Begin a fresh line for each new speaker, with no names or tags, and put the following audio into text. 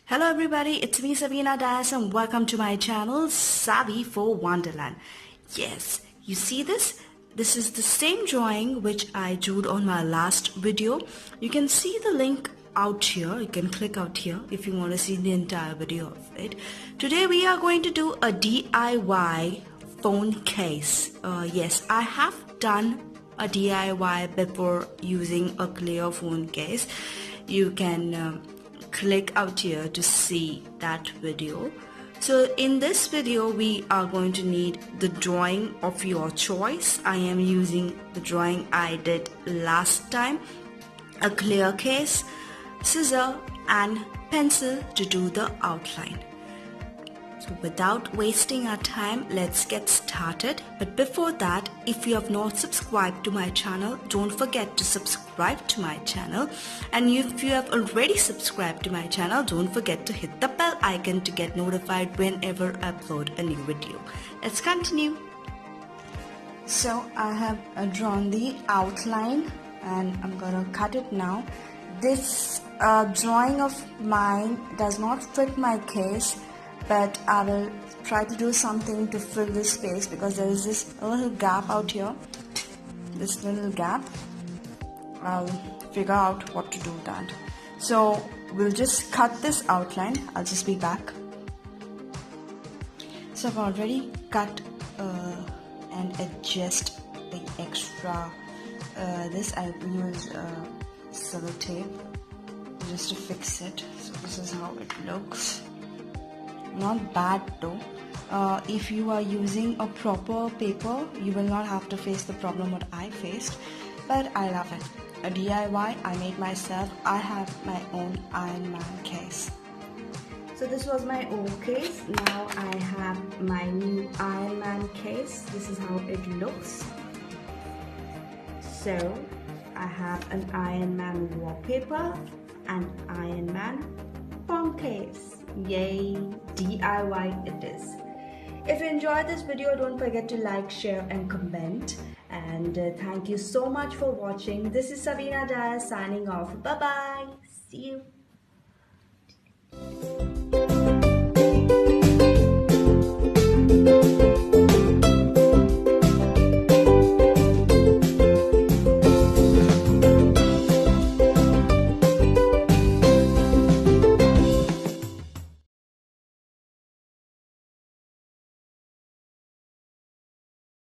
Hello everybody, it's me Savina and welcome to my channel Savi for Wonderland. Yes, you see this? This is the same drawing which I drew on my last video. You can see the link out here. You can click out here if you want to see the entire video of it. Today we are going to do a DIY phone case. Yes, I have done a DIY before using a clear phone case. You can click out here to see that video. So in this video we are going to need the drawing of your choice. I am using the drawing I did last time, a clear case, scissor and pencil to do the outline. So without wasting our time, let's get started. But before that, if you have not subscribed to my channel, don't forget to subscribe to my channel. And if you have already subscribed to my channel, don't forget to hit the bell icon to get notified whenever I upload a new video. Let's continue. So I have drawn the outline and I'm gonna cut it now. This drawing of mine does not fit my case, but I will try to do something to fill this space because there is this little gap out here. This little gap. I'll figure out what to do with that. So we'll just cut this outline. I'll just be back. So I've already cut and adjust the extra. This I use sellotape just to fix it. So this is how it looks. Not bad though. If you are using a proper paper, you will not have to face the problem what I faced, but I love it. A DIY I made myself. I have my own Iron Man case. So this was my old case. Now I have my new Iron Man case. This is how it looks. So I have an Iron Man wallpaper and Iron Man phone case. Yay, DIY it is. If you enjoyed this video, don't forget to like, share and comment. And thank you so much for watching. This is Savina signing off. Bye bye. See you.